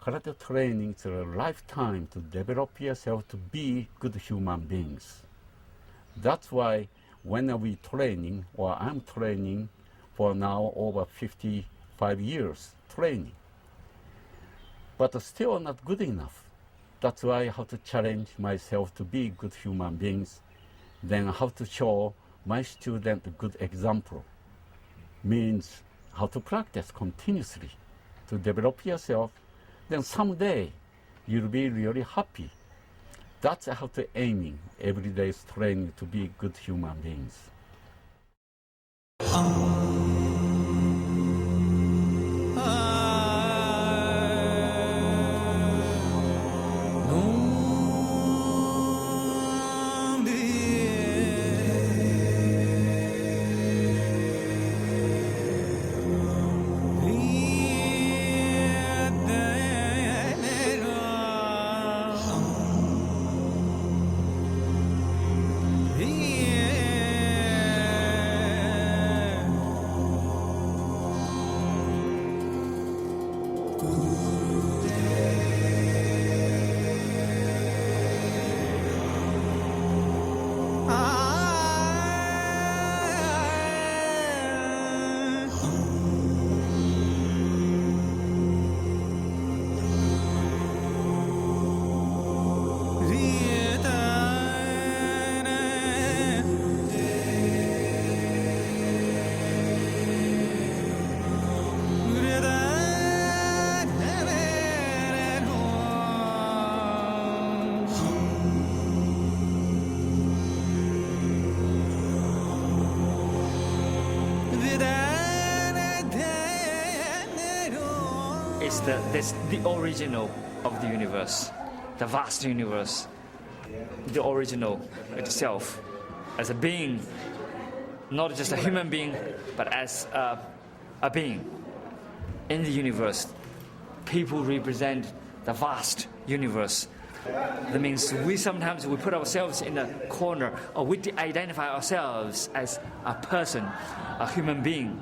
karate training is a lifetime to develop yourself to be good human beings. That's why when we training, or I'm training for now over 55 years training, but still not good enough. That's why I have to challenge myself to be good human beings, then how to show my student a good example. Means how to practice continuously to develop yourself, then someday you'll be really happy. That's how to aiming every day's training to be good human beings. It's the original of the universe, the vast universe, the original itself, as a being, not just a human being, but as a being in the universe. People represent the vast universe. That means we sometimes put ourselves in a corner, or we identify ourselves as a person, a human being,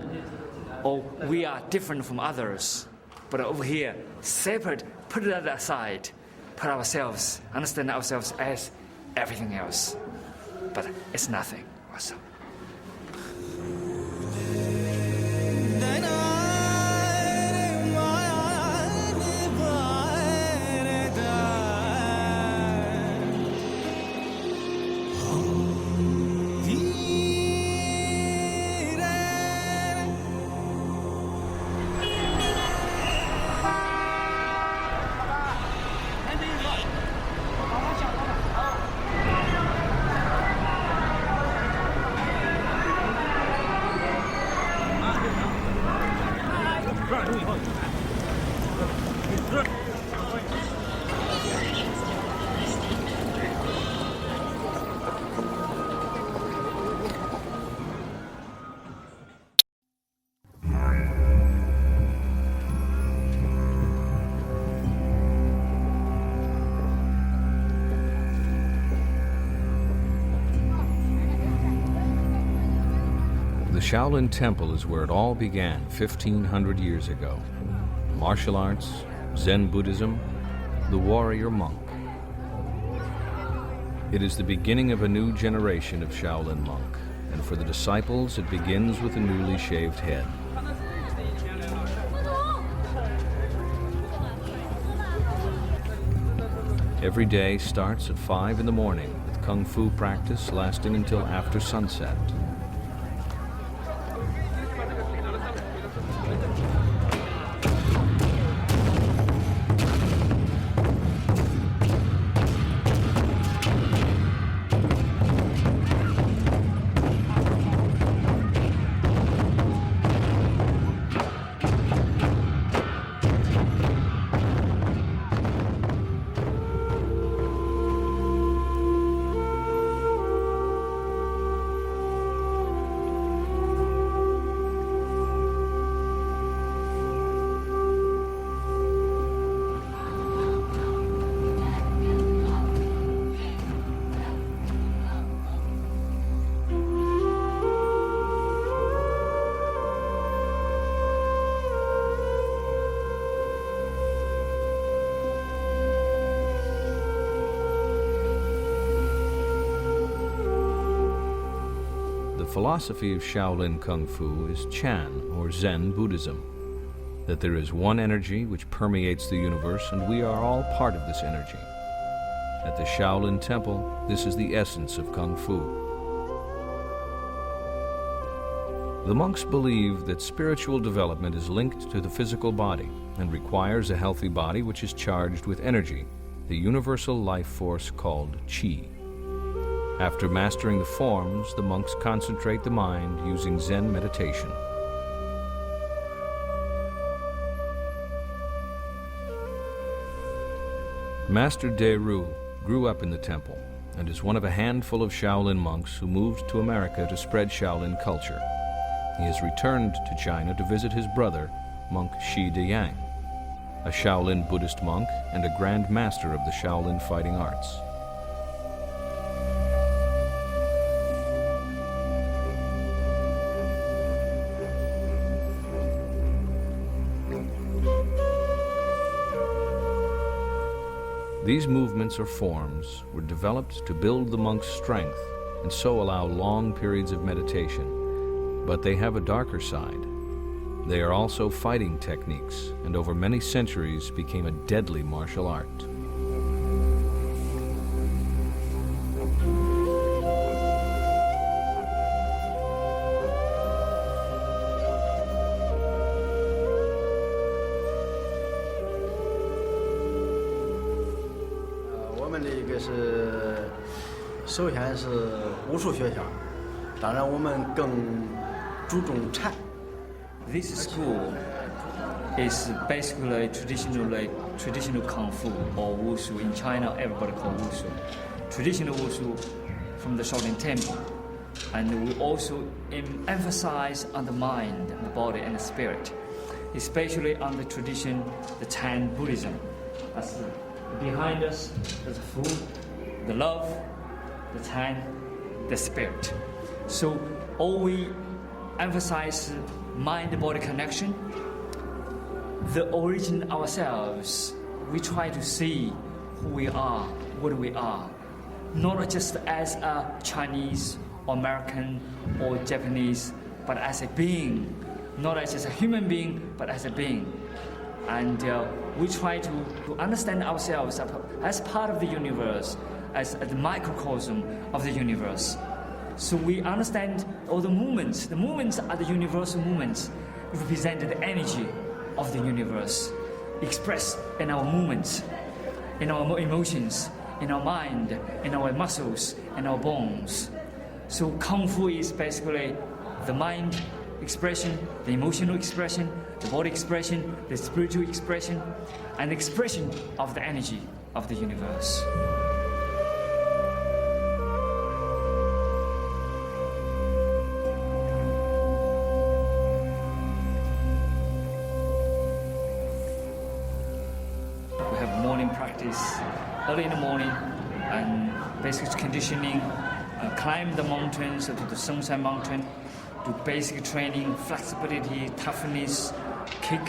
or we are different from others. But over here, separate, put it aside, put ourselves, understand ourselves as everything else. But it's nothing also. The Shaolin Temple is where it all began 1,500 years ago. Martial arts, Zen Buddhism, the warrior monk. It is the beginning of a new generation of Shaolin monk, and for the disciples it begins with a newly shaved head. Every day starts at 5 in the morning with Kung Fu practice lasting until after sunset. philosophy of Shaolin Kung Fu is Chan, or Zen Buddhism, that there is one energy which permeates the universe, and we are all part of this energy. At the Shaolin Temple, this is the essence of Kung Fu. The monks believe that spiritual development is linked to the physical body and requires a healthy body which is charged with energy, the universal life force called Qi. After mastering the forms, the monks concentrate the mind using Zen meditation. Master De-Ru grew up in the temple and is one of a handful of Shaolin monks who moved to America to spread Shaolin culture. He has returned to China to visit his brother, monk Shi De-Yang, a Shaolin Buddhist monk and a Grand Master of the Shaolin fighting arts. These movements or forms were developed to build the monk's strength and so allow long periods of meditation. But they have a darker side. They are also fighting techniques, and over many centuries became a deadly martial art. This school is basically traditional Kung Fu or Wushu. In China, everybody calls Wushu. Traditional Wushu from the Shaolin Temple. And we also emphasize on the mind, the body, and the spirit, especially on the tradition, the Chan Buddhism. That's behind us, there's the food, the love, the Chan, the spirit. So all we emphasize mind-body connection, the origin ourselves. We try to see who we are, what we are, not just as a Chinese or American or Japanese, but as a being, not as just a human being, but as a being. And we try to understand ourselves as part of the universe, as the microcosm of the universe. So we understand all the movements. The movements are the universal movements, represent the energy of the universe, expressed in our movements, in our emotions, in our mind, in our muscles, in our bones. So Kung Fu is basically the mind expression, the emotional expression, the body expression, the spiritual expression, and expression of the energy of the universe. Practice early in the morning and basic conditioning, climb the mountains to the Sunshine Mountain, do basic training, flexibility, toughness, kick,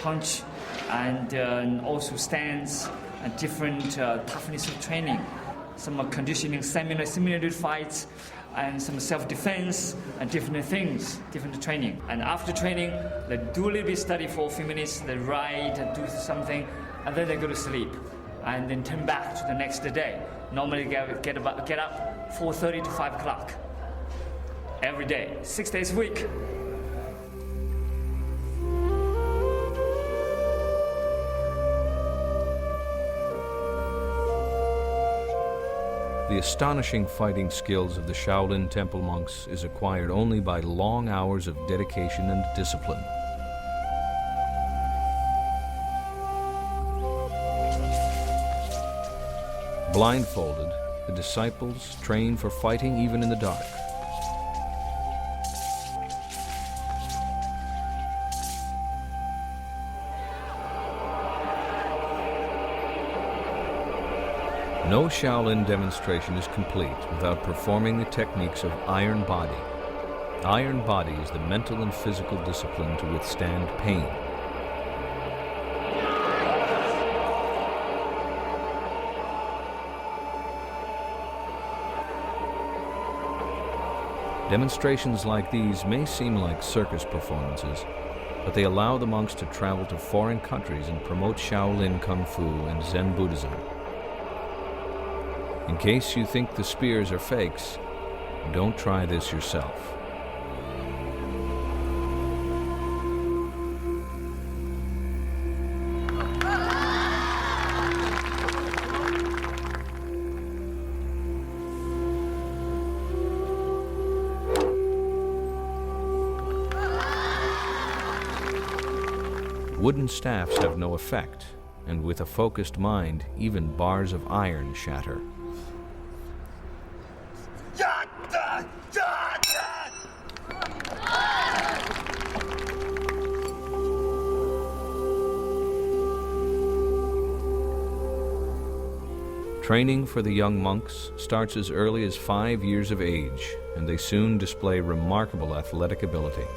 punch, and also stands and different toughness of training. Some conditioning, simulated fights, and some self-defense and different things, different training. And after training, they do a little bit study for a few minutes, they write, do something, and then they go to sleep, and then turn back to the next day. Normally get up 4:30 to 5 o'clock every day, 6 days a week. The astonishing fighting skills of the Shaolin Temple monks is acquired only by long hours of dedication and discipline. Blindfolded, the disciples train for fighting even in the dark. No Shaolin demonstration is complete without performing the techniques of Iron Body. Iron Body is the mental and physical discipline to withstand pain. Demonstrations like these may seem like circus performances, but they allow the monks to travel to foreign countries and promote Shaolin Kung Fu and Zen Buddhism. In case you think the spears are fakes, don't try this yourself. Wooden staffs have no effect, and with a focused mind, even bars of iron shatter. Training for the young monks starts as early as 5 years of age, and they soon display remarkable athletic ability.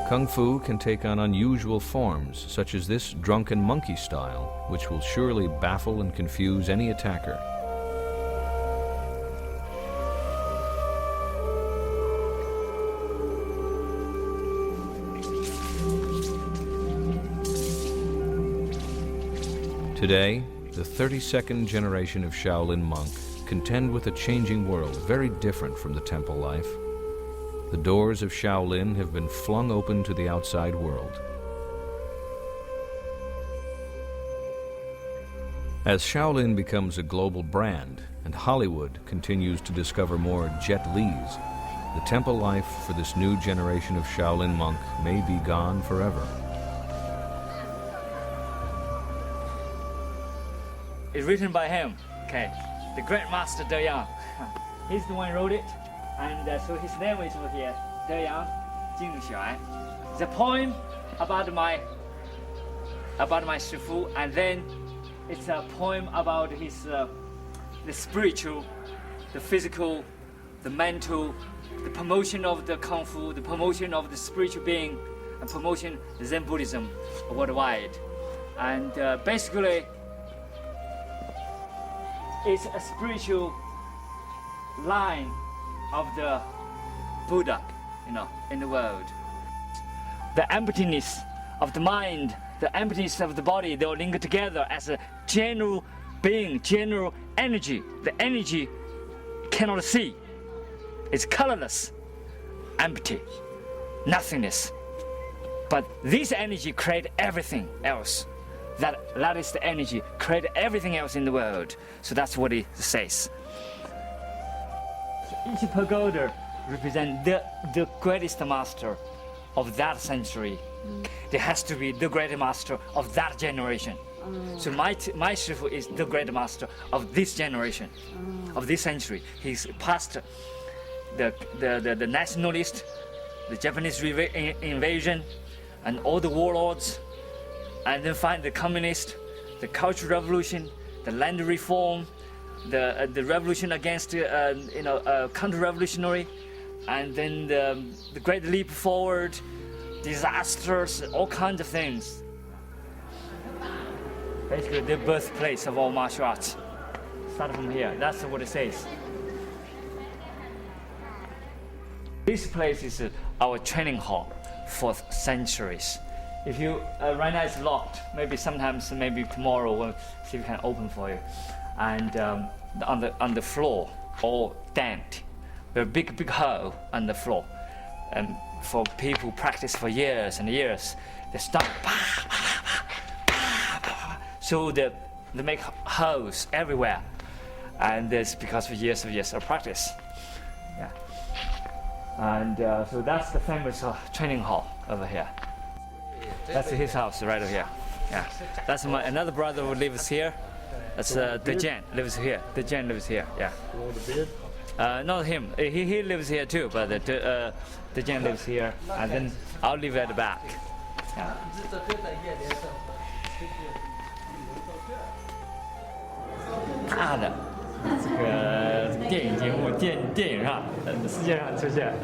Kung Fu can take on unusual forms, such as this drunken monkey style, which will surely baffle and confuse any attacker. Today, the 32nd generation of Shaolin monk contend with a changing world very different from the temple life. The doors of Shaolin have been flung open to the outside world. As Shaolin becomes a global brand and Hollywood continues to discover more Jet Lis, the temple life for this new generation of Shaolin monk may be gone forever. It's written by him, okay, the great master De Yang. He's the one who wrote it. And so his name is over here, De Yang Jing Xuan. It's a poem about my Shifu, and then it's a poem about his the spiritual, the physical, the mental, the promotion of the Kung Fu, the promotion of the spiritual being, and promotion of Zen Buddhism worldwide. And basically, it's a spiritual line of the Buddha, in the world. The emptiness of the mind, the emptiness of the body, they all link together as a general being, general energy. The energy cannot see. It's colorless, empty, nothingness. But this energy creates everything else. That is the energy, create everything else in the world. So that's what it says. Each pagoda represents the greatest master of that century. There has to be the great master of that generation. So my Shifu is the great master of this generation, of this century. He's past the nationalist, the Japanese invasion, and all the warlords, and then find the communist, the cultural revolution, the land reform, the revolution against counter-revolutionary, and then the great leap forward, disasters, all kinds of things. Basically, the birthplace of all martial arts. Start from here. That's what it says. This place is our training hall for centuries. If you right now it's locked. Maybe tomorrow we'll see if we can open for you. And on the floor, all damped. There's a big hole on the floor, and for people who practice for years and years, they start. So they make holes everywhere, and that's because of years of practice. Yeah. And so that's the famous training hall over here. That's his house right over here. Yeah. That's another brother who lives here. That's De Jen lives here. De Jen lives here. Yeah. Not him. He lives here too, but De Jen lives here, and then I'll live at the back. Yeah. 大的这个电影节目、电影上、世界上出现。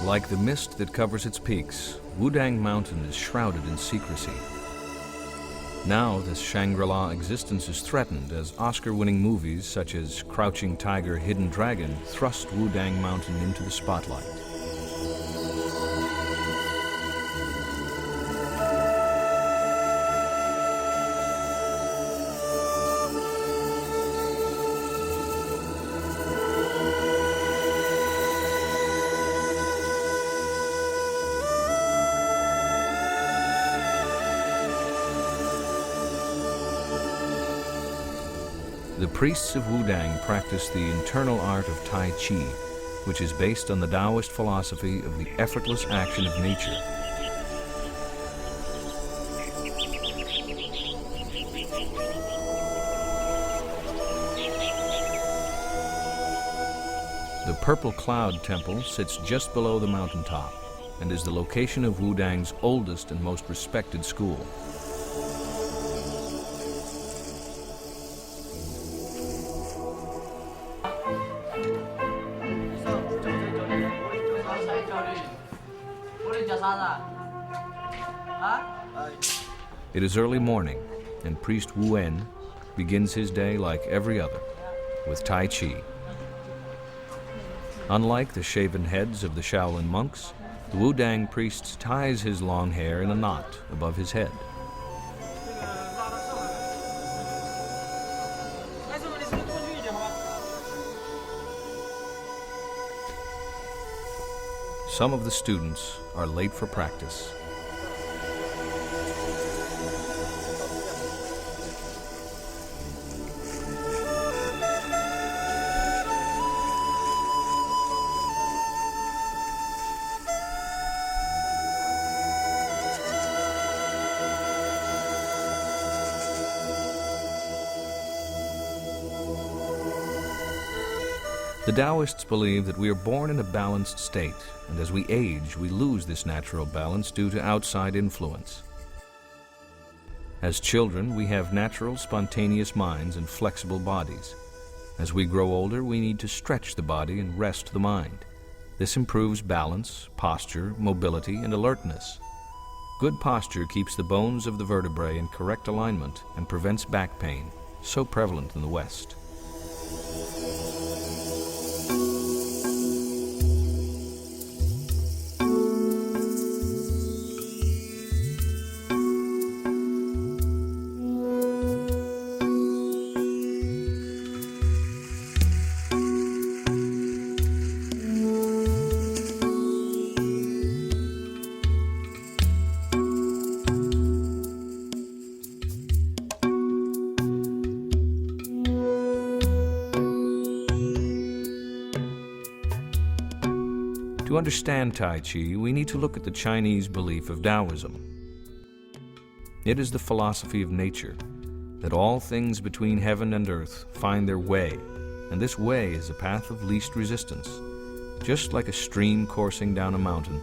Like the mist that covers its peaks, Wudang Mountain is shrouded in secrecy. Now this Shangri-La existence is threatened as Oscar-winning movies such as Crouching Tiger, Hidden Dragon thrust Wudang Mountain into the spotlight. The priests of Wudang practice the internal art of Tai Chi, which is based on the Taoist philosophy of the effortless action of nature. The Purple Cloud Temple sits just below the mountaintop and is the location of Wudang's oldest and most respected school. It is early morning, and Priest Wu-En begins his day like every other, with Tai Chi. Unlike the shaven heads of the Shaolin monks, the Wudang priest ties his long hair in a knot above his head. Some of the students are late for practice. The Taoists believe that we are born in a balanced state, and as we age, we lose this natural balance due to outside influence. As children, we have natural, spontaneous minds and flexible bodies. As we grow older, we need to stretch the body and rest the mind. This improves balance, posture, mobility, and alertness. Good posture keeps the bones of the vertebrae in correct alignment and prevents back pain, so prevalent in the West. To understand Tai Chi, we need to look at the Chinese belief of Taoism. It is the philosophy of nature, that all things between heaven and earth find their way, and this way is a path of least resistance, just like a stream coursing down a mountain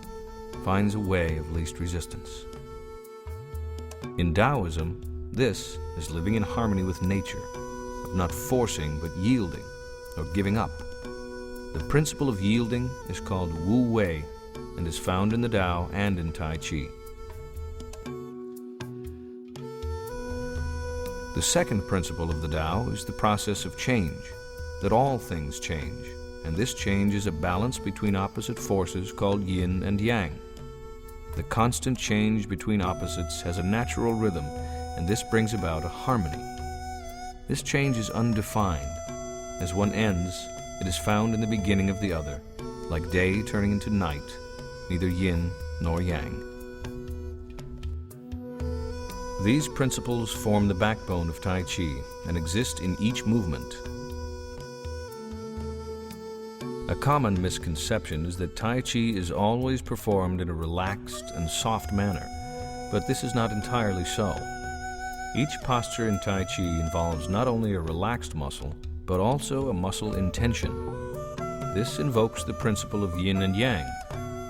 finds a way of least resistance. In Taoism, this is living in harmony with nature, of not forcing but yielding or giving up. The principle of yielding is called Wu Wei and is found in the Tao and in Tai Chi. The second principle of the Tao is the process of change, that all things change, and this change is a balance between opposite forces called yin and yang. The constant change between opposites has a natural rhythm, and this brings about a harmony. This change is undefined. As one ends, it is found in the beginning of the other, like day turning into night, neither yin nor yang. These principles form the backbone of Tai Chi and exist in each movement. A common misconception is that Tai Chi is always performed in a relaxed and soft manner, but this is not entirely so. Each posture in Tai Chi involves not only a relaxed muscle, but also a muscle in tension. This invokes the principle of yin and yang,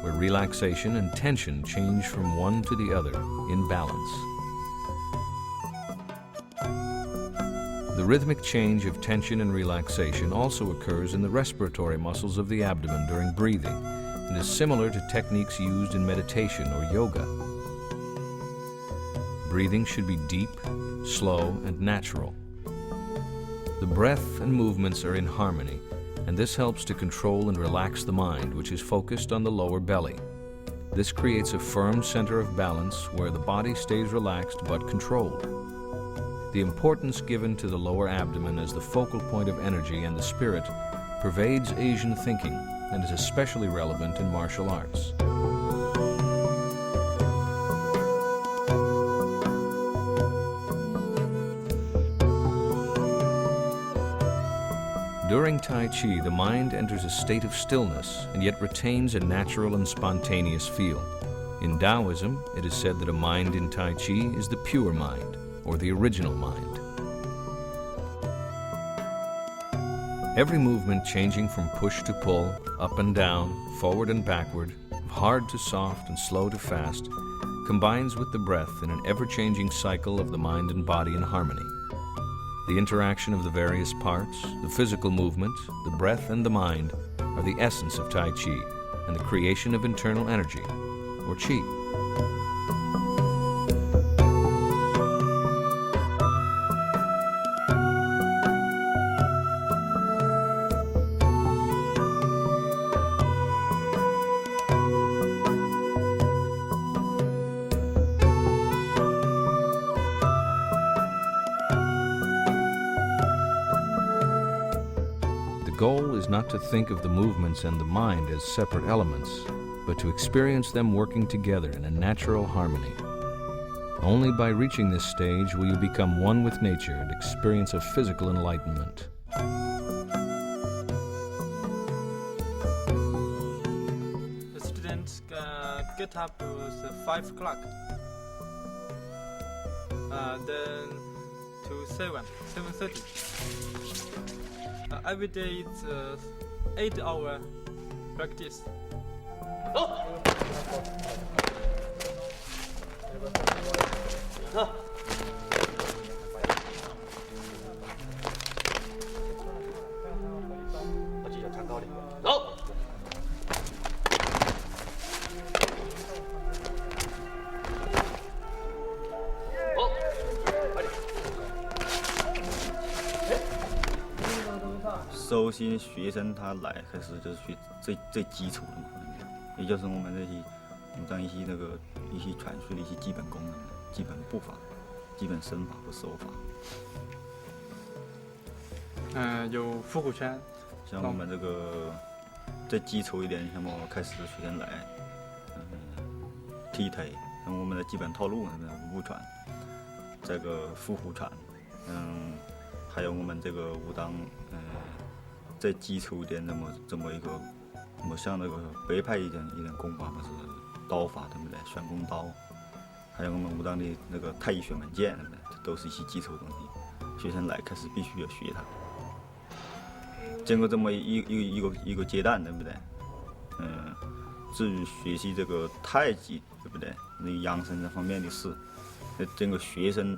where relaxation and tension change from one to the other in balance. The rhythmic change of tension and relaxation also occurs in the respiratory muscles of the abdomen during breathing and is similar to techniques used in meditation or yoga. Breathing should be deep, slow, and natural. The breath and movements are in harmony, and this helps to control and relax the mind, which is focused on the lower belly. This creates a firm center of balance where the body stays relaxed but controlled. The importance given to the lower abdomen as the focal point of energy and the spirit pervades Asian thinking and is especially relevant in martial arts. During Tai Chi, the mind enters a state of stillness and yet retains a natural and spontaneous feel. In Taoism, it is said that a mind in Tai Chi is the pure mind, or the original mind. Every movement changing from push to pull, up and down, forward and backward, hard to soft and slow to fast, combines with the breath in an ever-changing cycle of the mind and body in harmony. The interaction of the various parts, the physical movement, the breath, and the mind are the essence of Tai Chi and the creation of internal energy, or Qi. The goal is not to think of the movements and the mind as separate elements, but to experience them working together in a natural harmony. Only by reaching this stage will you become one with nature and experience a physical enlightenment. The students get up to 5 o'clock, then to 7:30. Every day it's 8-hour practice.首先，学生他来开始就是学最基础的嘛，也就是我们这些武当一些传授的一些基本功能、基本步伐、基本身法和手法。有复古拳，像我们这个最基础一点，像我开始学生来，踢腿，像我们的基本套路，武传，这个伏虎传，还有我们这个武当，再基础一点，这么一个，像那个北派一点功法，不是刀法，对不对？旋弓刀，还有我们武当的那个太乙旋门剑，对不对？这都是一些基础的东西。学生来开始必须要学它。经过这么一个阶段，对不对？至于学习这个太极，对不对？那个养生这方面的事，整个学生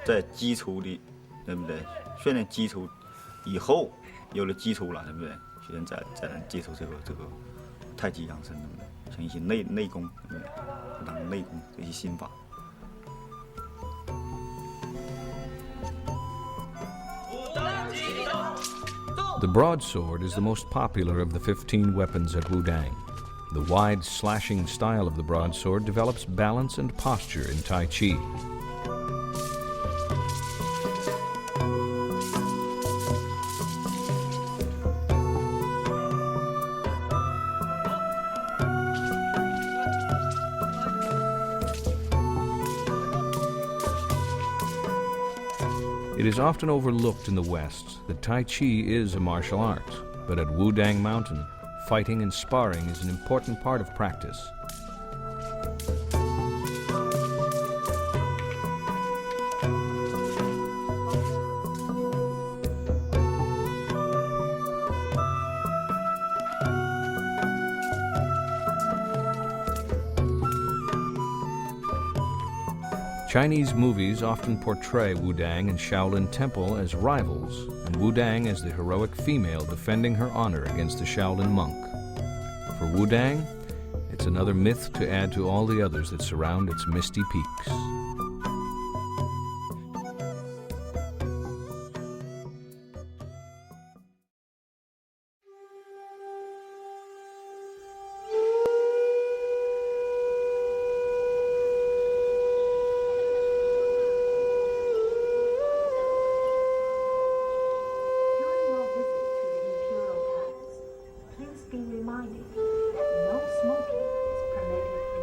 在基础的，对不对？训练基础以后。有了基础了，对不对？学生再能接触这个太极养生，对不对？像一些内功，对不对？当内功这些心法。The broadsword is the most popular of the 15 weapons at Wudang. The wide slashing style of the broadsword develops balance and posture in Tai Chi. It is often overlooked in the West that Tai Chi is a martial art, but at Wudang Mountain, fighting and sparring is an important part of practice. Chinese movies often portray Wudang and Shaolin Temple as rivals, and Wudang as the heroic female defending her honor against the Shaolin monk. For Wudang, it's another myth to add to all the others that surround its misty peaks.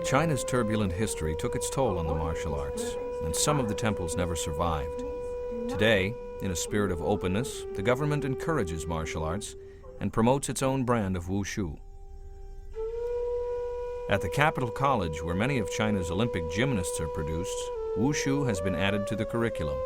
China's turbulent history took its toll on the martial arts, and some of the temples never survived. Today, in a spirit of openness, the government encourages martial arts and promotes its own brand of wushu. At the Capital College, where many of China's Olympic gymnasts are produced, wushu has been added to the curriculum.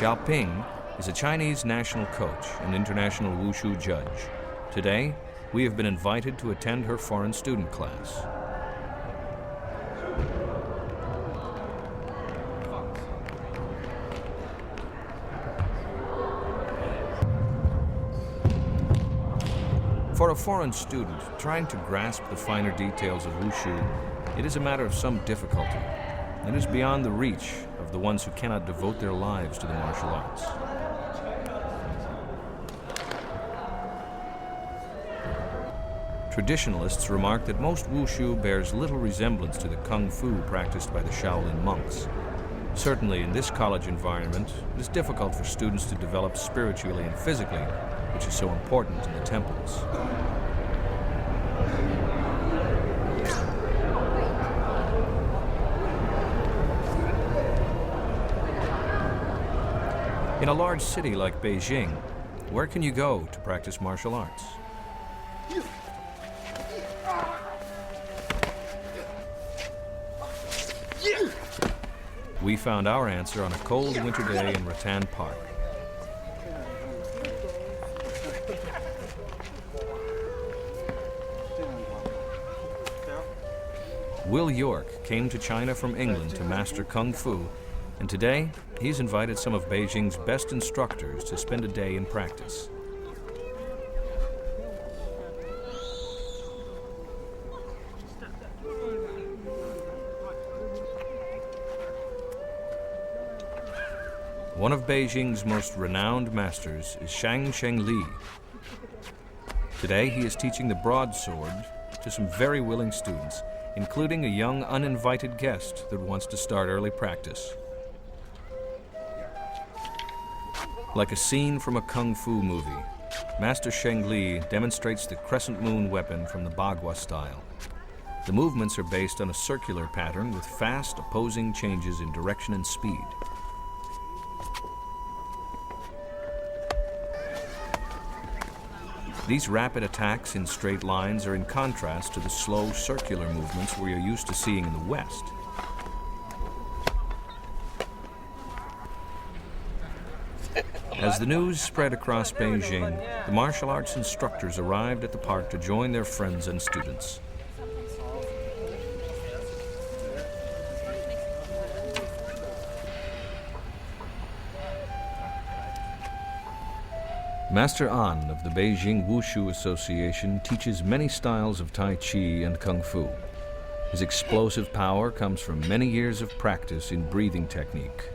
Xiaoping is a Chinese national coach and international wushu judge. Today, we have been invited to attend her foreign student class. For a foreign student trying to grasp the finer details of wushu, it is a matter of some difficulty. It is beyond the reach of the ones who cannot devote their lives to the martial arts. Traditionalists remark that most wushu bears little resemblance to the kung fu practiced by the Shaolin monks. Certainly in this college environment, it is difficult for students to develop spiritually and physically, which is so important in the temples. In a large city like Beijing, where can you go to practice martial arts? We found our answer on a cold winter day in Rattan Park. Will York came to China from England to master Kung Fu, and today he's invited some of Beijing's best instructors to spend a day in practice. One of Beijing's most renowned masters is Shang Li. Today he is teaching the broadsword to some very willing students, including a young uninvited guest that wants to start early practice. Like a scene from a kung fu movie, Master Sheng Li demonstrates the crescent moon weapon from the Bagua style. The movements are based on a circular pattern with fast opposing changes in direction and speed. These rapid attacks in straight lines are in contrast to the slow circular movements we are used to seeing in the West. As the news spread across Beijing, the martial arts instructors arrived at the park to join their friends and students. Master An of the Beijing Wushu Association teaches many styles of Tai Chi and Kung Fu. His explosive power comes from many years of practice in breathing technique.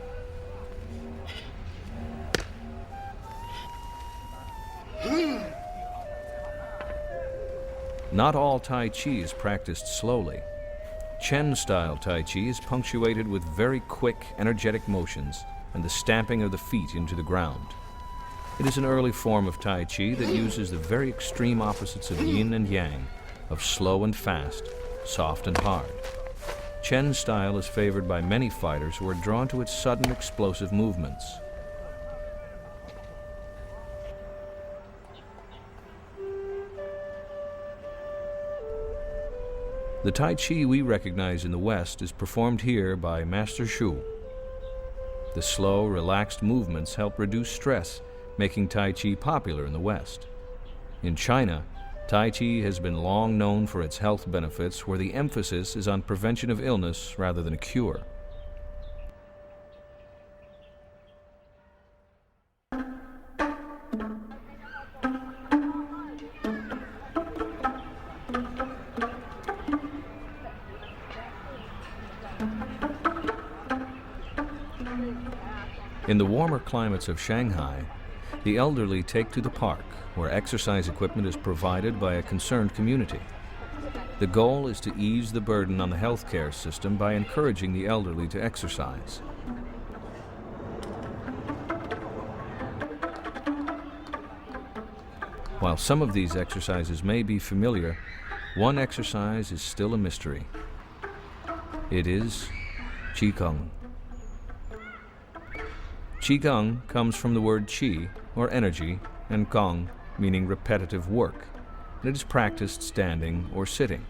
Not all Tai Chi is practiced slowly. Chen-style Tai Chi is punctuated with very quick, energetic motions and the stamping of the feet into the ground. It is an early form of Tai Chi that uses the very extreme opposites of yin and yang, of slow and fast, soft and hard. Chen's style is favored by many fighters who are drawn to its sudden, explosive movements. The Tai Chi we recognize in the West is performed here by Master Shu. The slow, relaxed movements help reduce stress, making Tai Chi popular in the West. In China, Tai Chi has been long known for its health benefits, where the emphasis is on prevention of illness rather than a cure. In the warmer climates of Shanghai, the elderly take to the park, where exercise equipment is provided by a concerned community. The goal is to ease the burden on the healthcare system by encouraging the elderly to exercise. While some of these exercises may be familiar, one exercise is still a mystery. It is Qigong. Qigong comes from the word qi, or energy, and gong, meaning repetitive work, and it is practiced standing or sitting.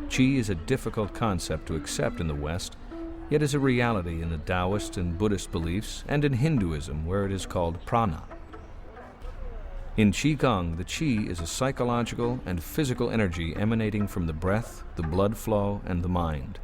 Qi is a difficult concept to accept in the West, yet is a reality in the Taoist and Buddhist beliefs, and in Hinduism, where it is called prana. In Qigong, the qi is a psychological and physical energy emanating from the breath, the blood flow, and the mind.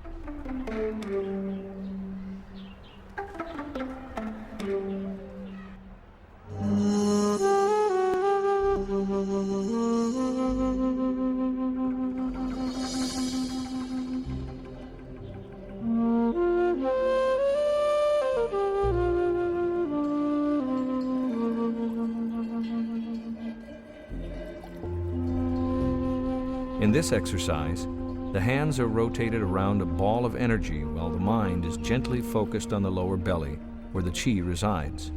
In this exercise, the hands are rotated around a ball of energy while the mind is gently focused on the lower belly, where the qi resides.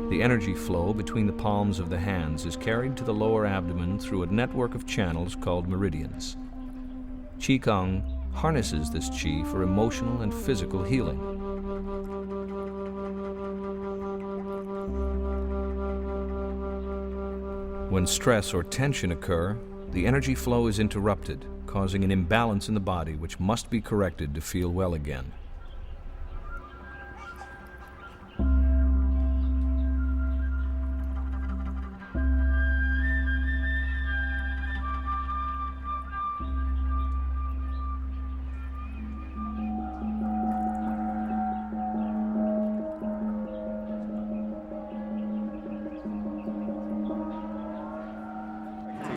The energy flow between the palms of the hands is carried to the lower abdomen through a network of channels called meridians. Qigong harnesses this qi for emotional and physical healing. When stress or tension occur, the energy flow is interrupted, causing an imbalance in the body which must be corrected to feel well again.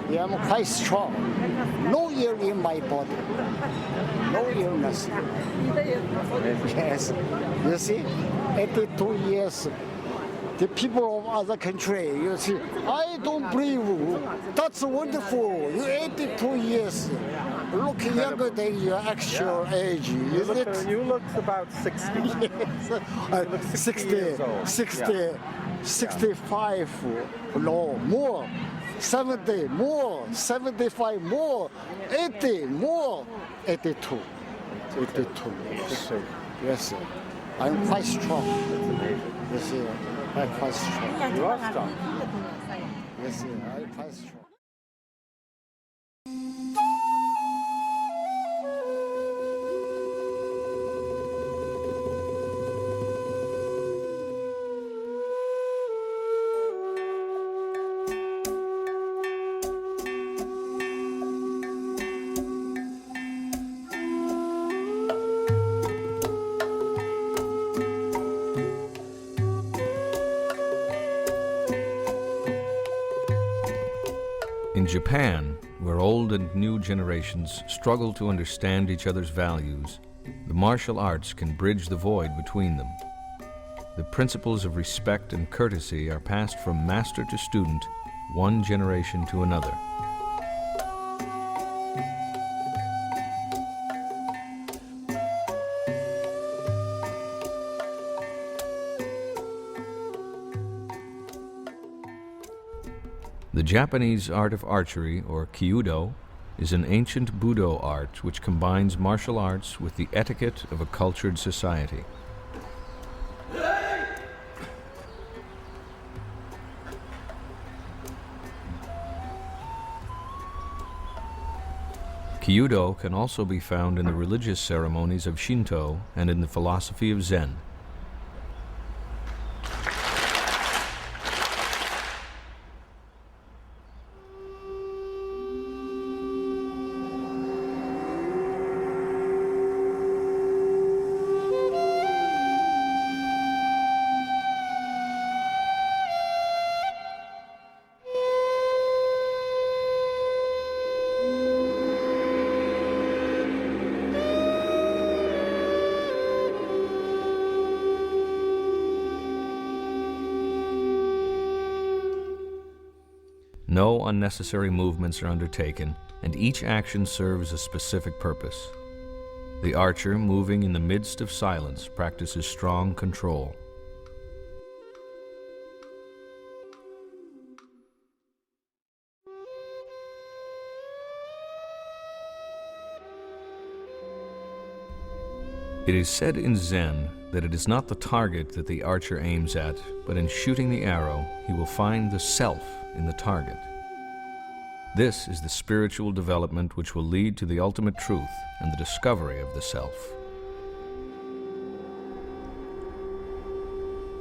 I am quite strong. No ill in my body. No illness. Yes. You see, 82 years. The people of other country, you see, I don't believe. That's wonderful. You're 82 years. Look younger than your actual age, isn't it? You look about 60. Yes. 60, 65, no, more. 70, more, 75, more, 80, more, 82. 82, yes. Yes, I'm quite strong. Yes, I'm quite strong. You are strong. Yes, I'm quite strong. In Japan, where old and new generations struggle to understand each other's values, the martial arts can bridge the void between them. The principles of respect and courtesy are passed from master to student, one generation to another. The Japanese art of archery, or kyudo, is an ancient Budo art which combines martial arts with the etiquette of a cultured society. Kyudo can also be found in the religious ceremonies of Shinto and in the philosophy of Zen. No unnecessary movements are undertaken, and each action serves a specific purpose. The archer, moving in the midst of silence, practices strong control. It is said in Zen that it is not the target that the archer aims at, but in shooting the arrow, he will find the self in the target. This is the spiritual development which will lead to the ultimate truth and the discovery of the self.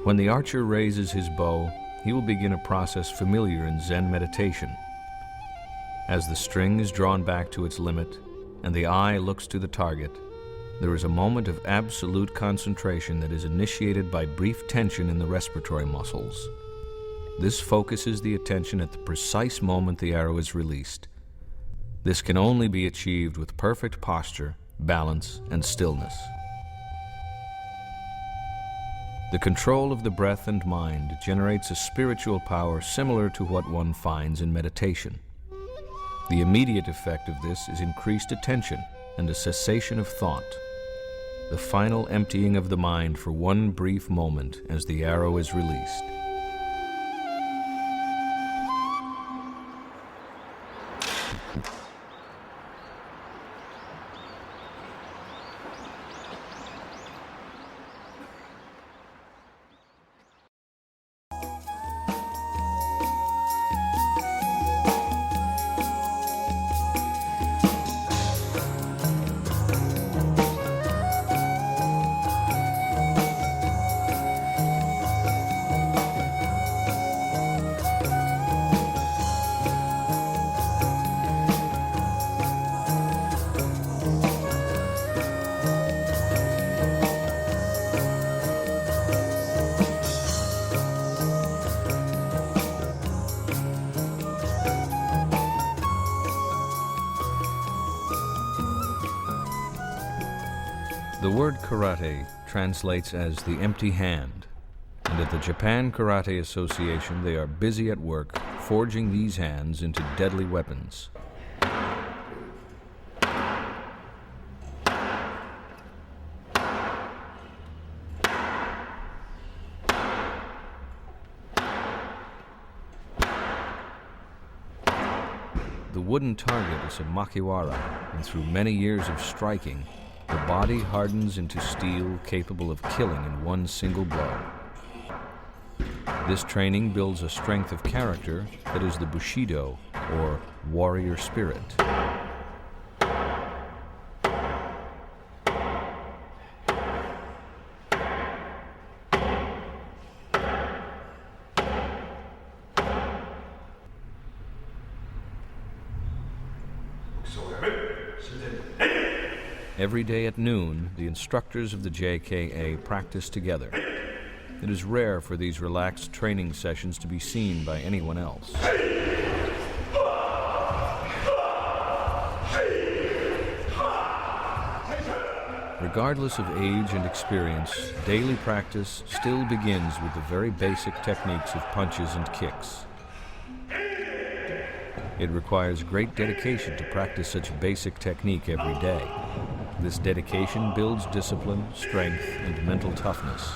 When the archer raises his bow, he will begin a process familiar in Zen meditation. As the string is drawn back to its limit and the eye looks to the target, there is a moment of absolute concentration that is initiated by brief tension in the respiratory muscles. This focuses the attention at the precise moment the arrow is released. This can only be achieved with perfect posture, balance, and stillness. The control of the breath and mind generates a spiritual power similar to what one finds in meditation. The immediate effect of this is increased attention and a cessation of thought, the final emptying of the mind for one brief moment as the arrow is released. The word karate translates as the empty hand, and at the Japan Karate Association they are busy at work forging these hands into deadly weapons. The wooden target is a makiwara, and through many years of striking, the body hardens into steel capable of killing in one single blow. This training builds a strength of character that is the Bushido, or warrior spirit. Every day at noon, the instructors of the JKA practice together. It is rare for these relaxed training sessions to be seen by anyone else. Regardless of age and experience, daily practice still begins with the very basic techniques of punches and kicks. It requires great dedication to practice such basic technique every day. This dedication builds discipline, strength, and mental toughness.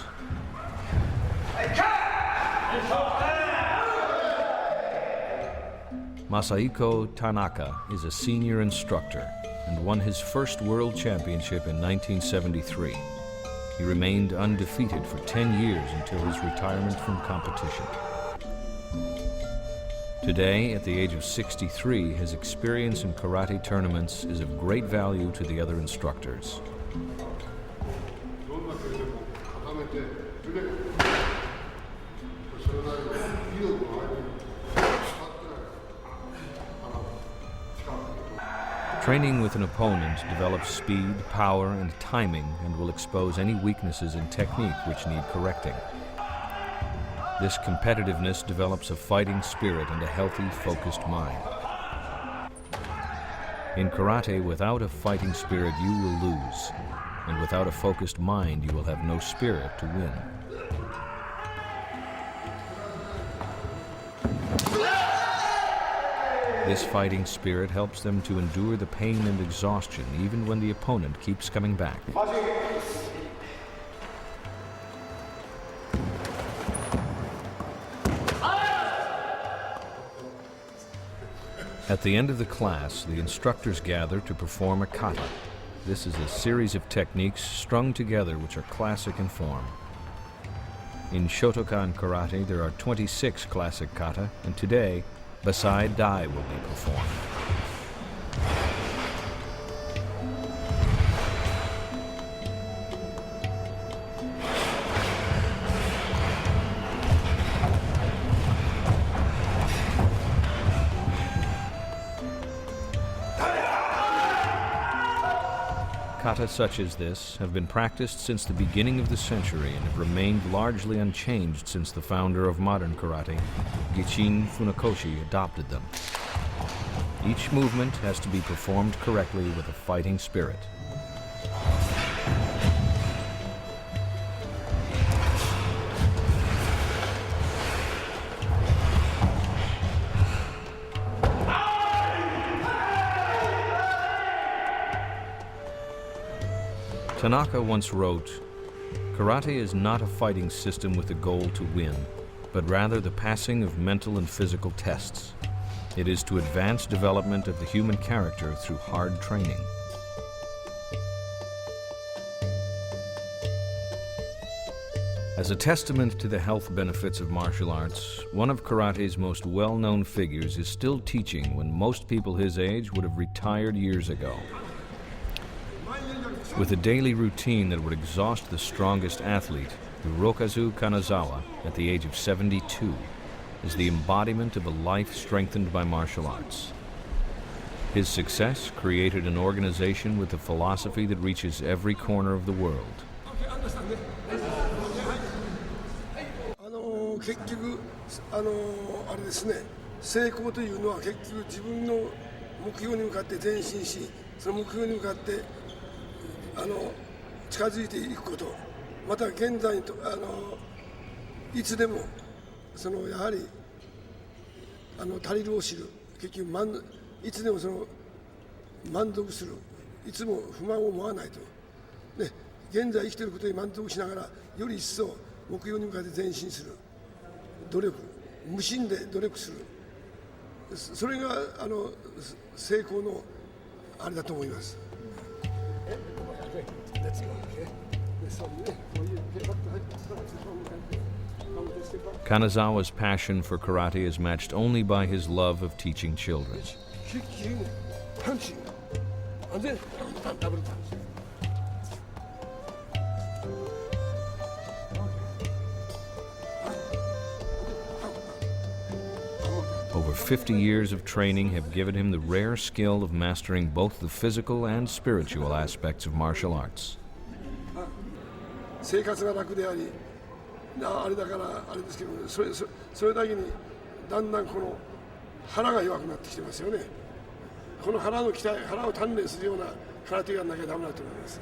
Masahiko Tanaka is a senior instructor and won his first world championship in 1973. He remained undefeated for 10 years until his retirement from competition. Today, at the age of 63, his experience in karate tournaments is of great value to the other instructors. Training with an opponent develops speed, power, and timing, and will expose any weaknesses in technique which need correcting. This competitiveness develops a fighting spirit and a healthy, focused mind. In karate, without a fighting spirit, you will lose, and without a focused mind, you will have no spirit to win. This fighting spirit helps them to endure the pain and exhaustion even when the opponent keeps coming back. At the end of the class, the instructors gather to perform a kata. This is a series of techniques strung together which are classic in form. In Shotokan karate, there are 26 classic kata, and today, Basai Dai will be performed. Kata such as this have been practiced since the beginning of the century and have remained largely unchanged since the founder of modern karate, Gichin Funakoshi, adopted them. Each movement has to be performed correctly with a fighting spirit. Tanaka once wrote, "Karate is not a fighting system with the goal to win, but rather the passing of mental and physical tests. It is to advance development of the human character through hard training." As a testament to the health benefits of martial arts, one of karate's most well-known figures is still teaching when most people his age would have retired years ago. With a daily routine that would exhaust the strongest athlete, Hirokazu Kanazawa, at the age of 72, is the embodiment of a life strengthened by martial arts. His success created an organization with a philosophy that reaches every corner of the world. 結局あれですね、成功というのは結局自分の目標に向かって前進し、その目標に向かって近づいていくこと、また現在といつでもやはり足りるを知る、結局いつでも満足する、いつも不満を思わないと、ね、現在生きていることに満足しながらより一層目標に向かって前進する、努力、無心で努力する、それが成功のあれだと思います。Kanazawa's passion for karate is matched only by his love of teaching children. Over 50 years of training have given him the rare skill of mastering both the physical and spiritual aspects of martial arts. 生活が楽であり、あれだからあれですけど、それだけにだんだんこの腹が弱くなってきてますよね。この腹を鍛え、腹を鍛錬するような空手がなきゃダメだと思います。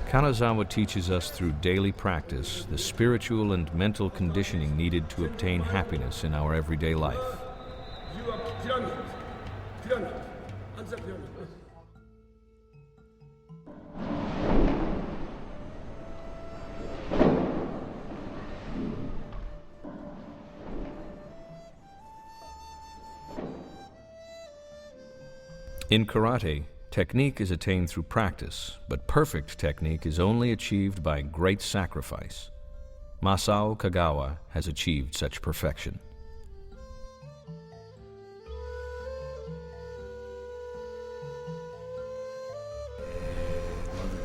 Kanazawa teaches us through daily practice the spiritual and mental conditioning needed to obtain happiness in our everyday life. In karate, technique is attained through practice, but perfect technique is only achieved by great sacrifice. Masao Kagawa has achieved such perfection.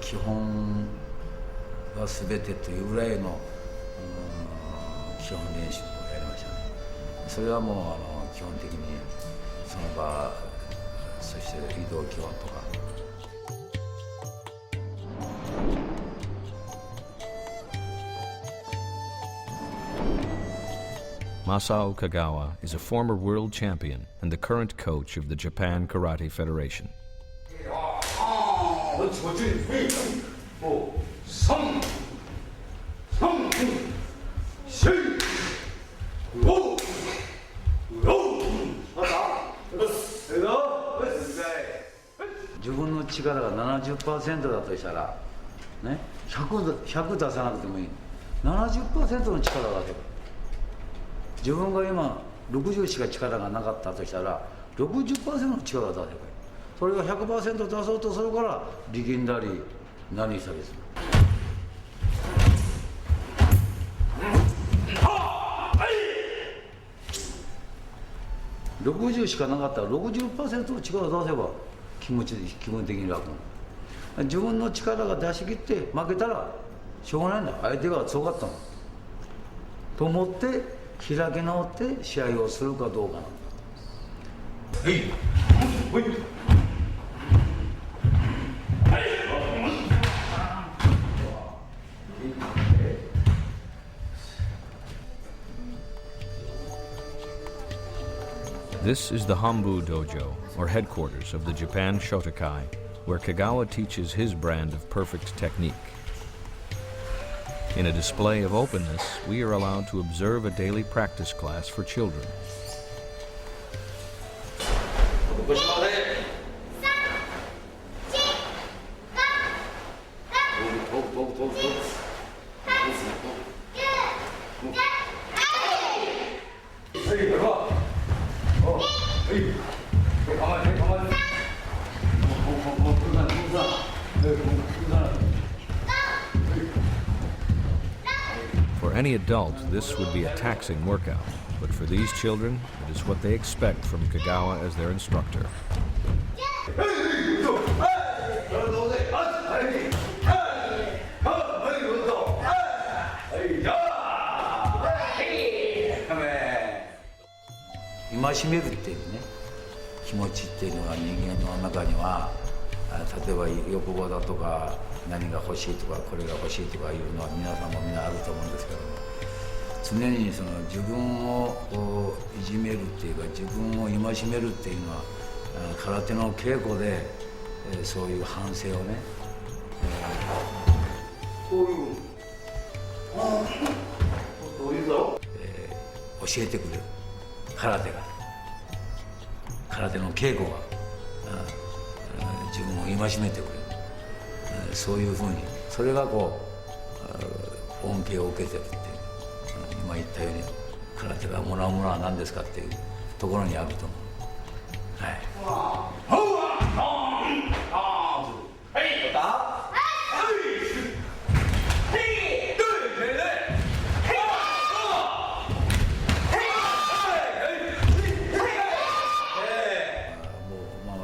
基本が全てというぐらいの基本練習をやりましたね。それはもう基本的にその場、そして移動基本とか。Masao Kagawa is a former world champion and the current coach of the Japan Karate Federation. .70% だとしたら、ね、100出さなくてもいい。70% の力が出る。自分が今60しか力がなかったとしたら 60% の力が出せばいい。それが 100% 出そうとするから力んだり何したりする。60しかなかったら 60% の力を出せば気分的に楽なの。自分の力が出し切って負けたらしょうがないんだ。相手が強かったのと思って開き直って試合をするかどうかなんだ。This is the Hambu Dojo, or headquarters of the Japan Shotokai, where Kagawa teaches his brand of perfect technique. In a display of openness, we are allowed to observe a daily practice class for children. For any adult, this would be a taxing workout, but for these children, it is what they expect from Kagawa as their instructor. Imagine it, 気持ちっていうのは人間の中には例えば欲望だとか何が欲しいとかこれが欲しいとかいうのは皆さんもみんなあると思うんですけども、常にその自分をいじめるっていうか自分を戒めるっていうのは空手の稽古でそういう反省をね、教えてくれる。空手の稽古が自分を戒めてくれる。そういうふうにそれがこう恩恵を受けてるっていう、今言ったように空手がもらうものは何ですかっていうところにあると思う。はい。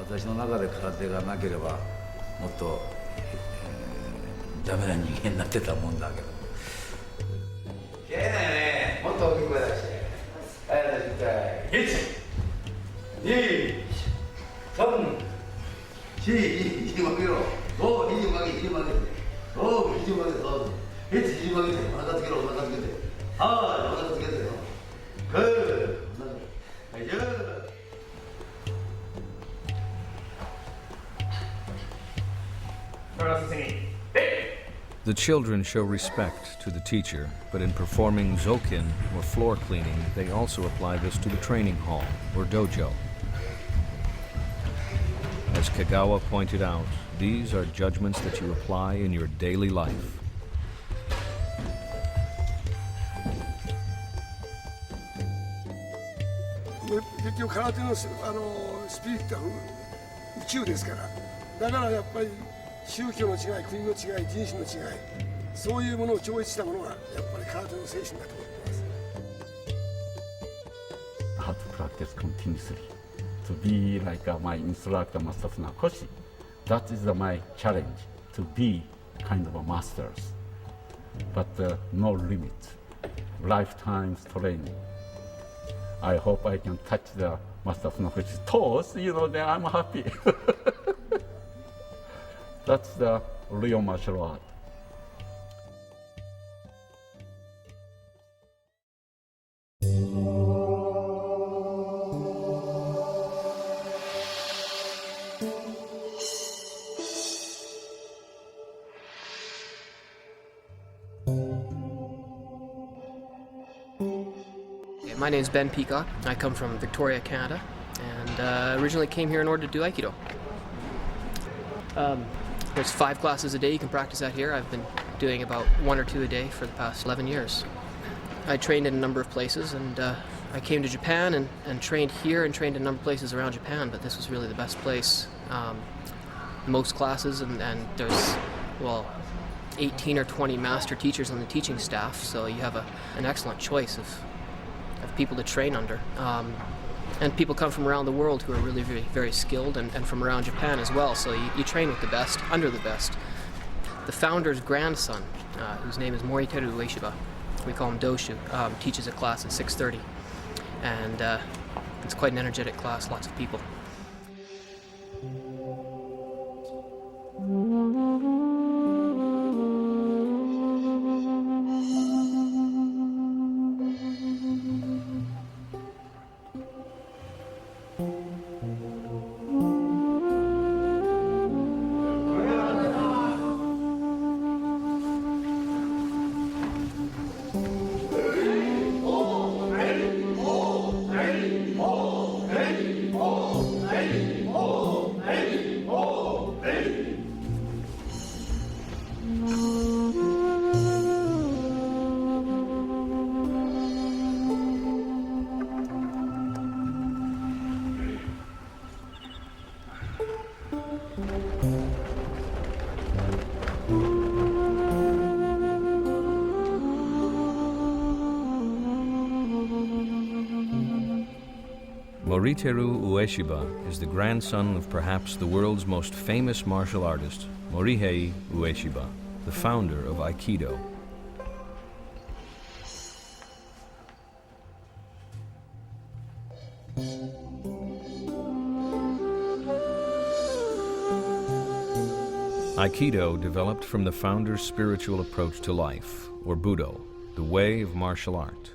私の中で空手がなければもっと、ダメな人間になってたもんだけど。いけないね。もっと大きい声出して。 자, 1, 2, 3, 4, 2막기로 오, 이지막이 오, 이지막이 더 이지막이 하나 더 기로 하나 더 기로 하나 더 기로 그 하나 The children show respect to the teacher, but in performing zokin, or floor cleaning, they also apply this to the training hall, or dojo. As Kagawa pointed out, these are judgments that you apply in your daily life.結局空手のスピリットは宇宙ですから、だからやっぱり宗教の違い、国の違い、人種の違い、そういうものを超越したものがやっぱり空手の精神だと思ってます。 How to practice continuously to be like my instructor Master Funakoshi. That is my challenge, to be kind of a masters, but no limit, lifetime's training. I hope I can touch the Master Funakoshi's toes, then I'm happy. That's the real martial art. My name is Ben Peacock. I come from Victoria, Canada, and originally came here in order to do Aikido. There's 5 classes a day you can practice at here. I've been doing about 1 or 2 a day for the past 11 years. I trained in a number of places, and I came to Japan and trained here and trained in a number of places around Japan, but this was really the best place. Most classes, and there's, 18 or 20 master teachers on the teaching staff, so you have an excellent choice of people to train under. And people come from around the world who are really very, very skilled, and from around Japan as well, so you train with the best, under the best. The founder's grandson, whose name is Moriteru Ueshiba, we call him Doshu, teaches a class at 6:30, and it's quite an energetic class, lots of people. Moriteru Ueshiba is the grandson of perhaps the world's most famous martial artist, Morihei Ueshiba, the founder of Aikido. Aikido developed from the founder's spiritual approach to life, or Budo, the way of martial art.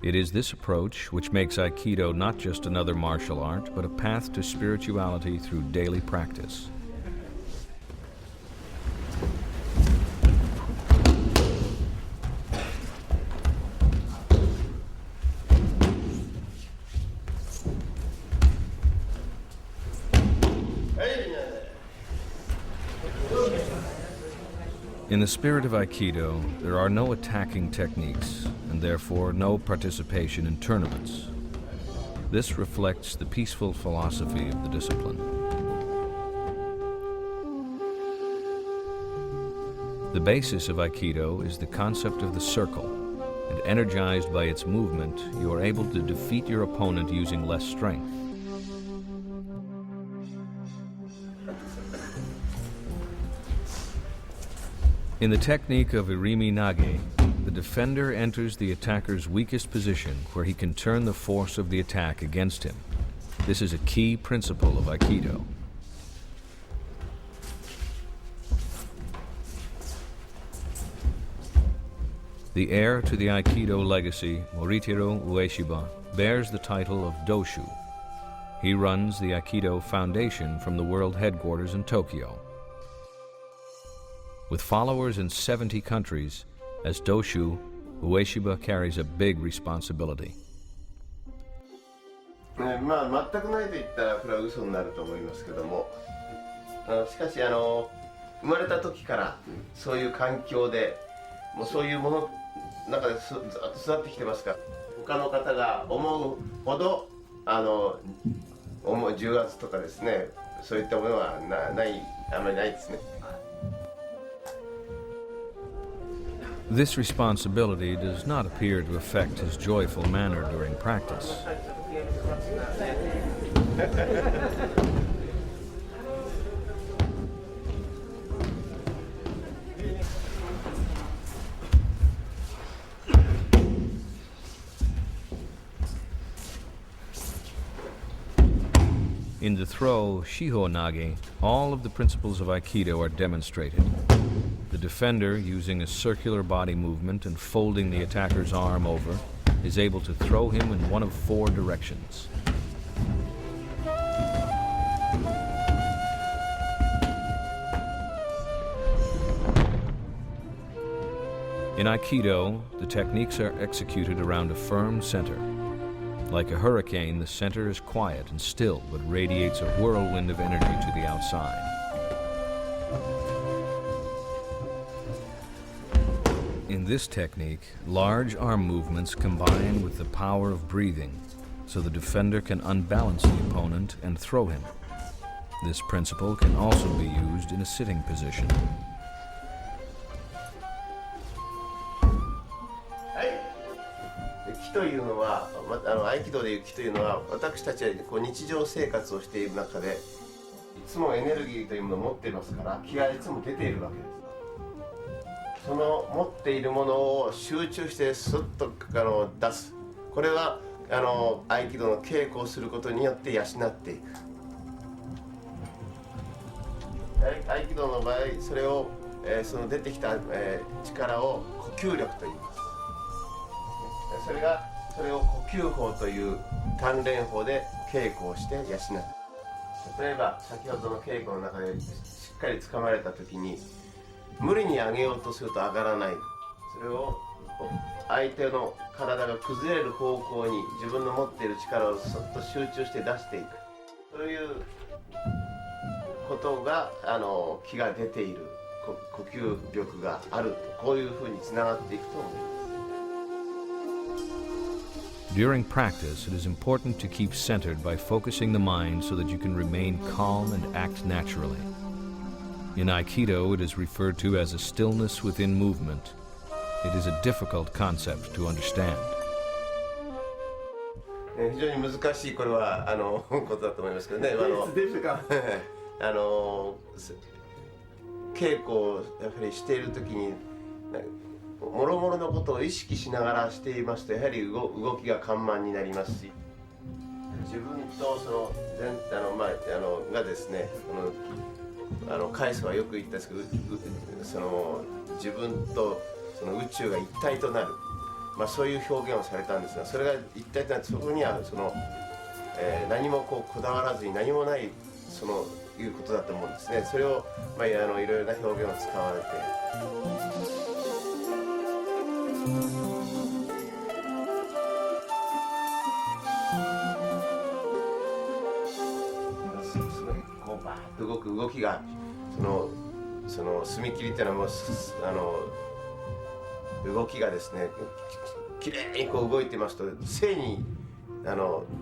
It is this approach which makes Aikido not just another martial art, but a path to spirituality through daily practice. In the spirit of Aikido, there are no attacking techniques, and therefore no participation in tournaments. This reflects the peaceful philosophy of the discipline. The basis of Aikido is the concept of the circle, and energized by its movement, you are able to defeat your opponent using less strength. In the technique of Irimi Nage, the defender enters the attacker's weakest position where he can turn the force of the attack against him. This is a key principle of Aikido. The heir to the Aikido legacy, Moritiro Ueshiba, bears the title of Doshu. He runs the Aikido Foundation from the world headquarters in Tokyo. With followers in 70 countries, as Doshu, Ueshiba carries a big responsibility. まあ全くないと言ったらこれは嘘になると思いますけども、しかし生まれた時からそういう環境でもうそういうものの中でずっと育ってきてますから、他の方が思うほど重圧とかですね、そういったものはあまりないですね。This responsibility does not appear to affect his joyful manner during practice. In the throw Shiho Nage, all of the principles of Aikido are demonstrated. The defender, using a circular body movement and folding the attacker's arm over, is able to throw him in one of 4 directions. In Aikido, the techniques are executed around a firm center. Like a hurricane, the center is quiet and still, but radiates a whirlwind of energy to the outside. In this technique, large arm movements combine with the power of breathing, so the defender can unbalance the opponent and throw him. This principle can also be used in a sitting position. 気というのは、合気道でいう気というのは、私たちは日常生活をしている中でいつもエネルギーというものを持っていますから、気がいつも出ているわけです。その持っているものを集中してスッと出す、これは合気道の稽古をすることによって養っていく。合気道の場合、それを、その出てきた、力を呼吸力と言います。それを呼吸法という鍛錬法で稽古をして養う。例えば先ほどの稽古の中でしっかり掴まれた時に無理に上げようとすると上がらない。それを相手の体が崩れる方向に自分の持っている力をそっと集中して出していく。そういうことが気が出ている、呼吸力があると、こういうふうにつながっていくと思います。During practice, it is important to keep centered by focusing the mind so that you can remain calm and act naturally. In Aikido, it is referred to as a stillness within movement. It is a difficult concept to understand. 非常に難しいこれはことだと思いますけどね。稽古をやっぱりしているときにもろもろのことを意識しながらしていますと、やはり動きが緩慢になりますし、自分とがですね、カイスはよく言ったんですけど、自分とその宇宙が一体となる、そういう表現をされたんですが、それが一体となって、そこには何もこだわらずに何もないいうことだと思うんですね。それをいろいろな表現を使われて。バーッと動く動きがその墨切りっていうのはもう動きがですね、きれいに動いてますと正に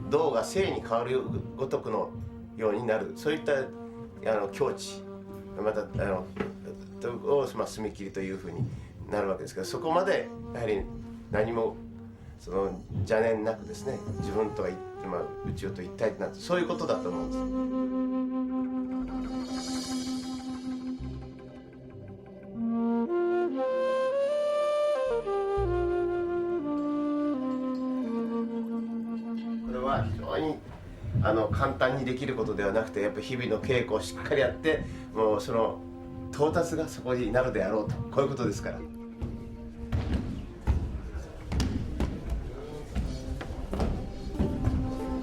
銅が正に変わるごとくのようになる、そういった境地またを墨切りというふうになるわけですけど、そこまでやはり何も邪念なくですね、自分と宇宙と一体となって、そういうことだと思うんです。は非常に簡単にできることではなくて、やっぱり日々の稽古をしっかりやって、もうその到達がそこになるであろうと、こういうことですから。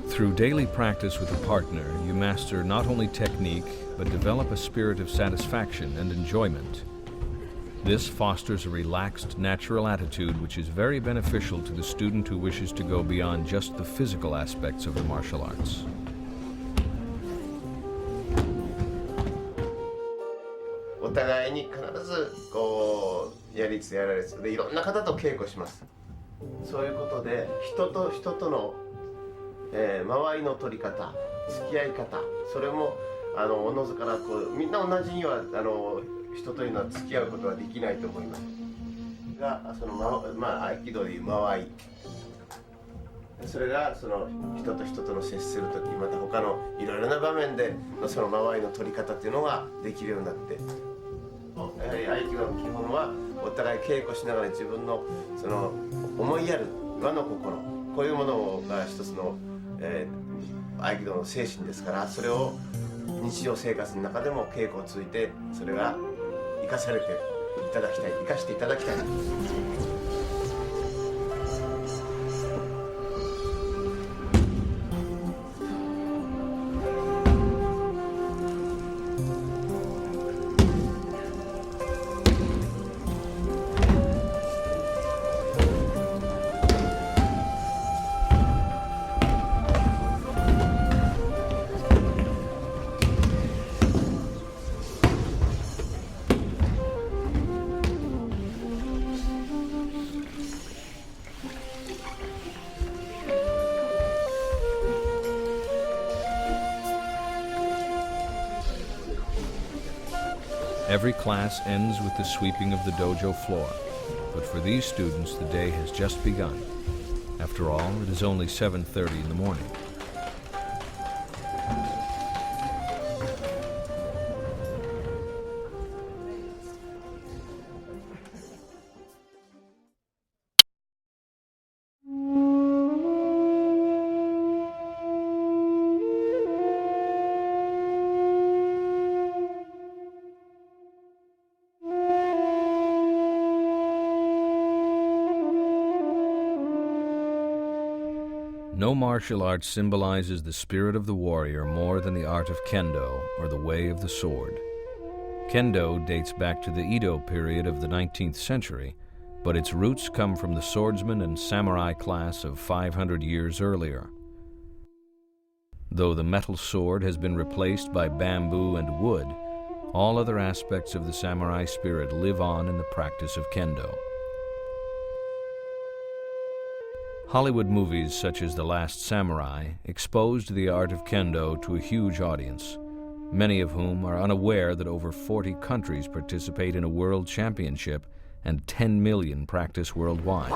Through daily practice with a partner, you master not only technique, but develop a spirit of satisfaction and enjoyment. This fosters a relaxed, natural attitude which is very beneficial to the student who wishes to go beyond just the physical aspects of the martial arts. お互いに必ずこうやりつつやられつつでいろんな方と稽古します。そういうことで人と人との間合いの取り方、付き合い方、それもおのずからこうみんな同じには人というのは付き合うことはできないと思いますが、その合気道でいう間合い、それがその人と人との接する時、また他のいろいろな場面でその間合いの取り方っていうのができるようになって、やはり合気道の基本はお互い稽古しながら自分のその思いやる和の心、こういうものが一つの合気道の精神ですから、それを日常生活の中でも稽古を通じてそれが生かされていただきたい、生かしていただきたい。Every class ends with the sweeping of the dojo floor, but for these students the day has just begun. After all, it is only 7:30 in the morning. No martial art symbolizes the spirit of the warrior more than the art of kendo, or the way of the sword. Kendo dates back to the Edo period of the 19th century, but its roots come from the swordsman and samurai class of 500 years earlier. Though the metal sword has been replaced by bamboo and wood, all other aspects of the samurai spirit live on in the practice of kendo. Hollywood movies such as The Last Samurai exposed the art of kendo to a huge audience, many of whom are unaware that over 40 countries participate in a world championship and 10 million practice worldwide.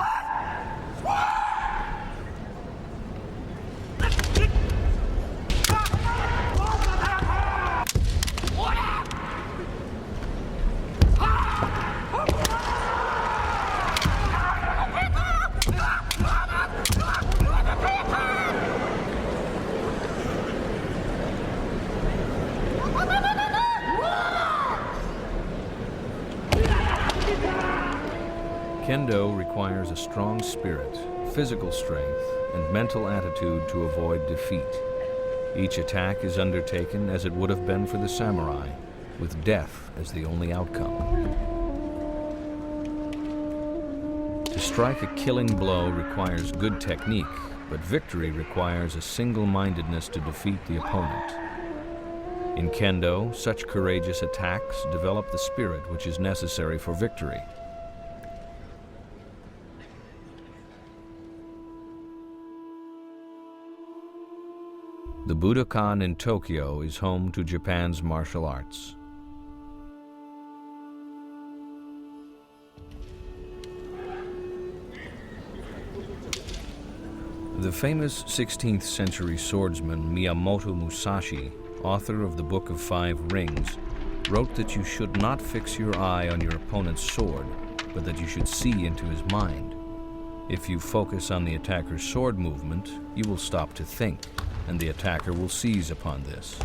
Kendo requires a strong spirit, physical strength, and mental attitude to avoid defeat. Each attack is undertaken as it would have been for the samurai, with death as the only outcome. To strike a killing blow requires good technique, but victory requires a single-mindedness to defeat the opponent. In Kendo, such courageous attacks develop the spirit which is necessary for victory. The Budokan in Tokyo is home to Japan's martial arts. The famous 16th century swordsman Miyamoto Musashi, author of the Book of Five Rings, wrote that you should not fix your eye on your opponent's sword, but that you should see into his mind. If you focus on the attacker's sword movement, you will stop to think, and the attacker will seize upon this.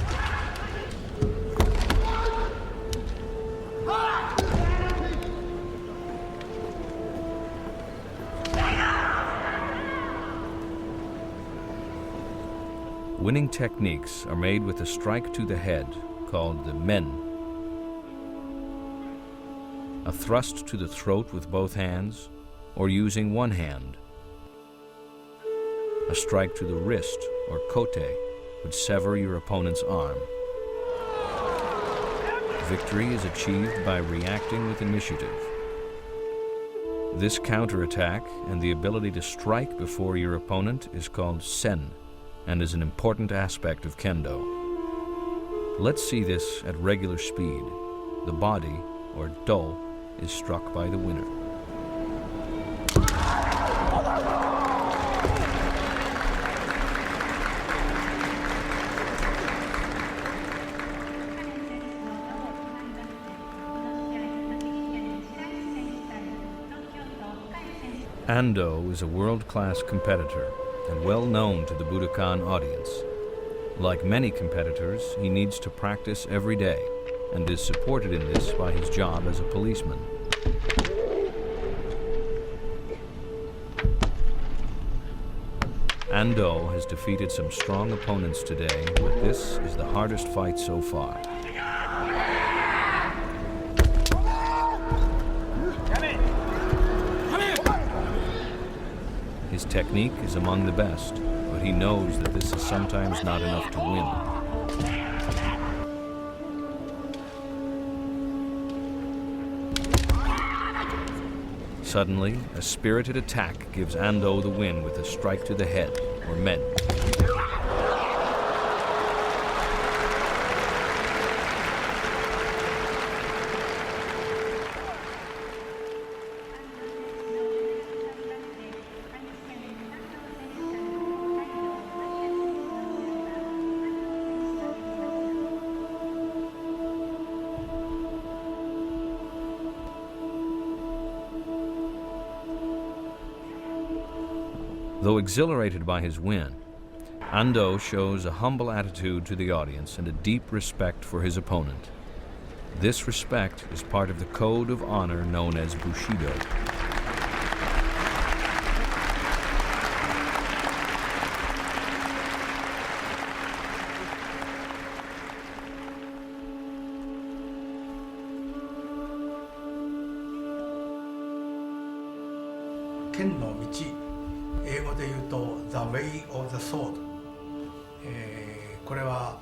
Winning techniques are made with a strike to the head, called the men. A thrust to the throat with both hands, or using one hand. A strike to the wrist, or kote, would sever your opponent's arm. Victory is achieved by reacting with initiative. This counterattack and the ability to strike before your opponent is called sen, and is an important aspect of kendo. Let's see this at regular speed. The body, or do, is struck by the winner. Ando is a world-class competitor and well known to the Budokan audience. Like many competitors, he needs to practice every day and is supported in this by his job as a policeman. Ando has defeated some strong opponents today, but this is the hardest fight so far. His technique is among the best, but he knows that this is sometimes not enough to win. Suddenly, a spirited attack gives Ando the win with a strike to the head, or men. Though exhilarated by his win, Ando shows a humble attitude to the audience and a deep respect for his opponent. This respect is part of the code of honor known as Bushido. Ken no Michi 英語で言うと The Way of the Sword、これは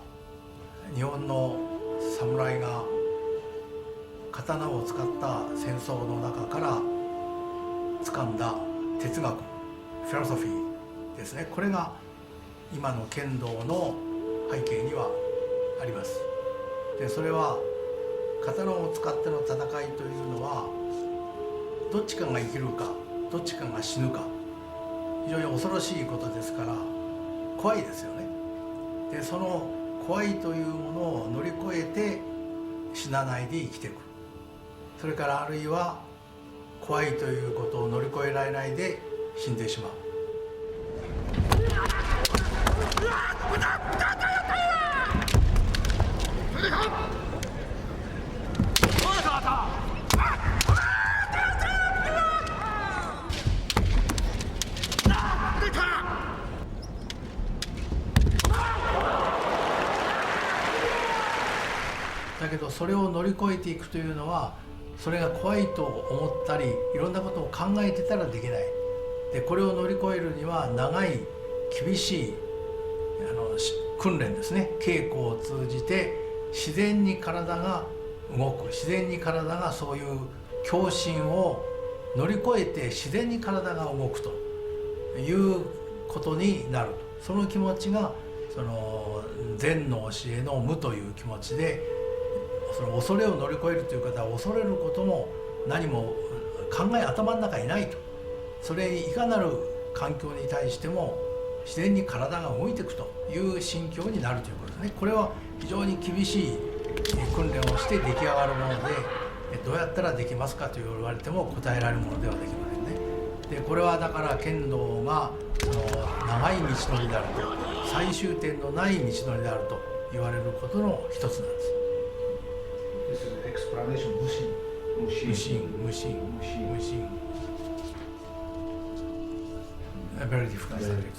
日本の侍が刀を使った戦争の中から掴んだ哲学、フィロソフィーですね。これが今の剣道の背景にはあります。でそれは刀を使っての戦いというのはどっちかが生きるかどっちかが死ぬか、非常に恐ろしいことですから怖いですよね。でその怖いというものを乗り越えて死なないで生きていく、それからあるいは怖いということを乗り越えられないで死んでしまう。だけどそれを乗り越えていくというのはそれが怖いと思ったりいろんなことを考えてたらできない。でこれを乗り越えるには長い厳しい訓練ですね。稽古を通じて自然に体が動く、自然に体がそういう恐心を乗り越えて自然に体が動くということになると。その気持ちがその禅の教えの無という気持ちで、その恐れを乗り越えるという方は恐れることも何も頭の中にないと。それにいかなる環境に対しても自然に体が動いていくという心境になるということですね。これは非常に厳しい訓練をして出来上がるもので、どうやったらできますかと言われても答えられるものではできませんね。でこれはだから剣道が長い道のりであると、最終点のない道のりであると言われることの一つなんです。This is explanation 無心。Very difficult subject.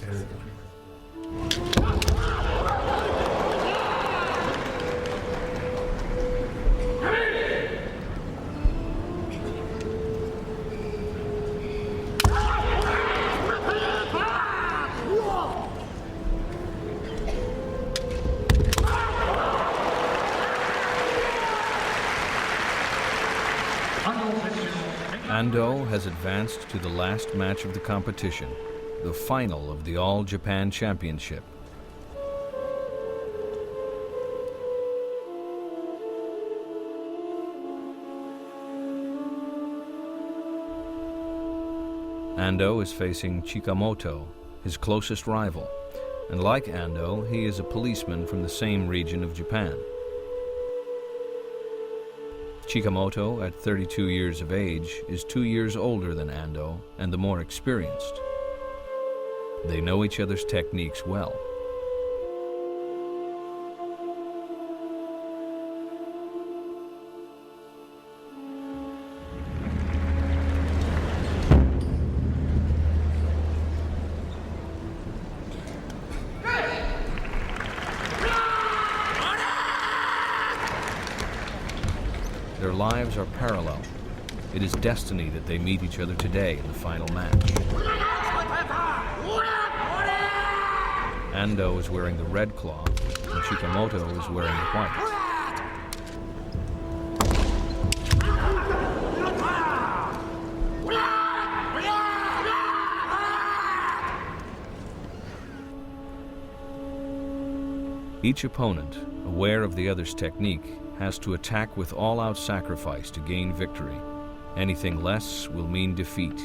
Ando has advanced to the last match of the competition, the final of the All Japan Championship. Ando is facing Chikamoto, his closest rival, and like Ando, he is a policeman from the same region of Japan. Chikamoto, at 32 years of age, is 2 years older than Ando and the more experienced. They know each other's techniques well. Their lives are parallel. It is destiny that they meet each other today in the final match. Ando is wearing the red cloth, and Chikamoto is wearing the white. Each opponent, aware of the other's technique, has to attack with all-out sacrifice to gain victory. Anything less will mean defeat.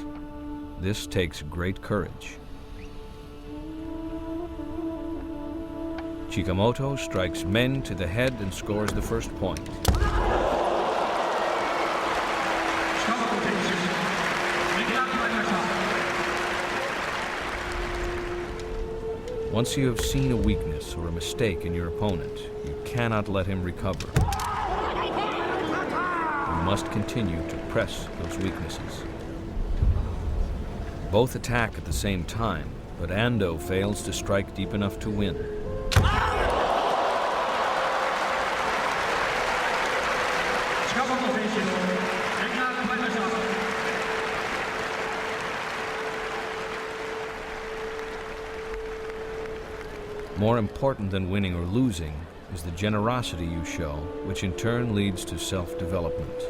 This takes great courage. Chikamoto strikes men to the head and scores the first point. Once you have seen a weakness or a mistake in your opponent, you cannot let him recover. You must continue to press those weaknesses. Both attack at the same time, but Ando fails to strike deep enough to win. More important than winning or losing is the generosity you show, which in turn leads to self-development.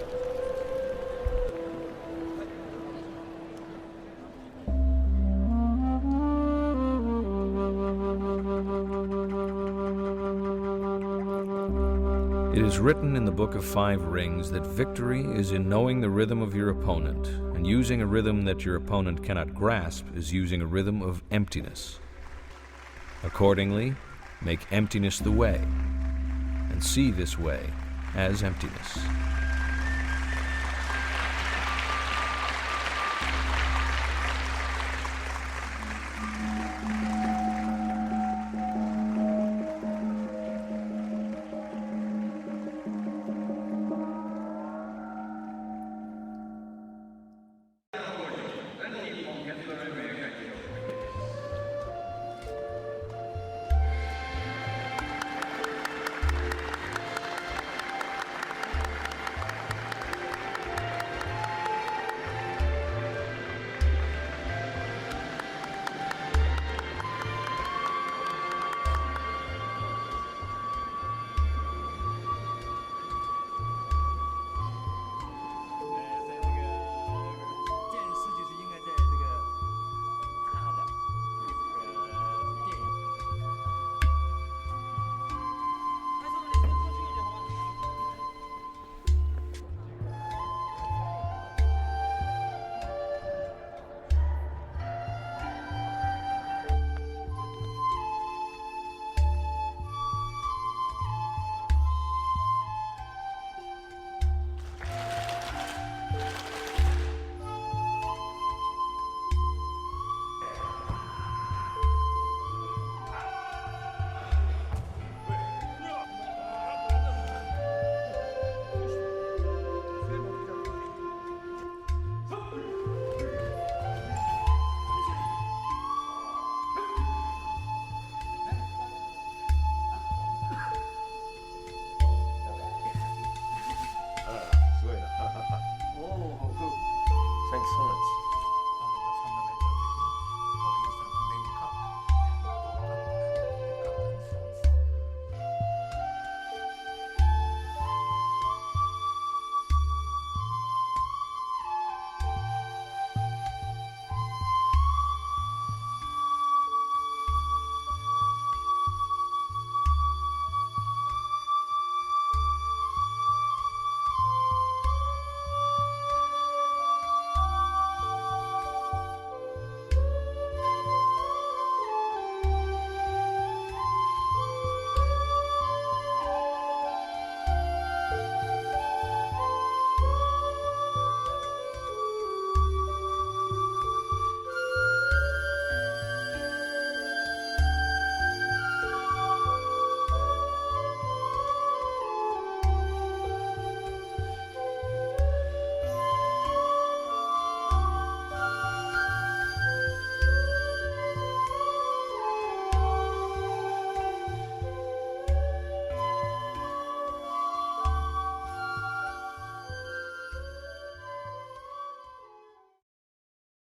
It is written in the Book of Five Rings that victory is in knowing the rhythm of your opponent, and using a rhythm that your opponent cannot grasp is using a rhythm of emptiness. Accordingly, make emptiness the way, and see this way as emptiness.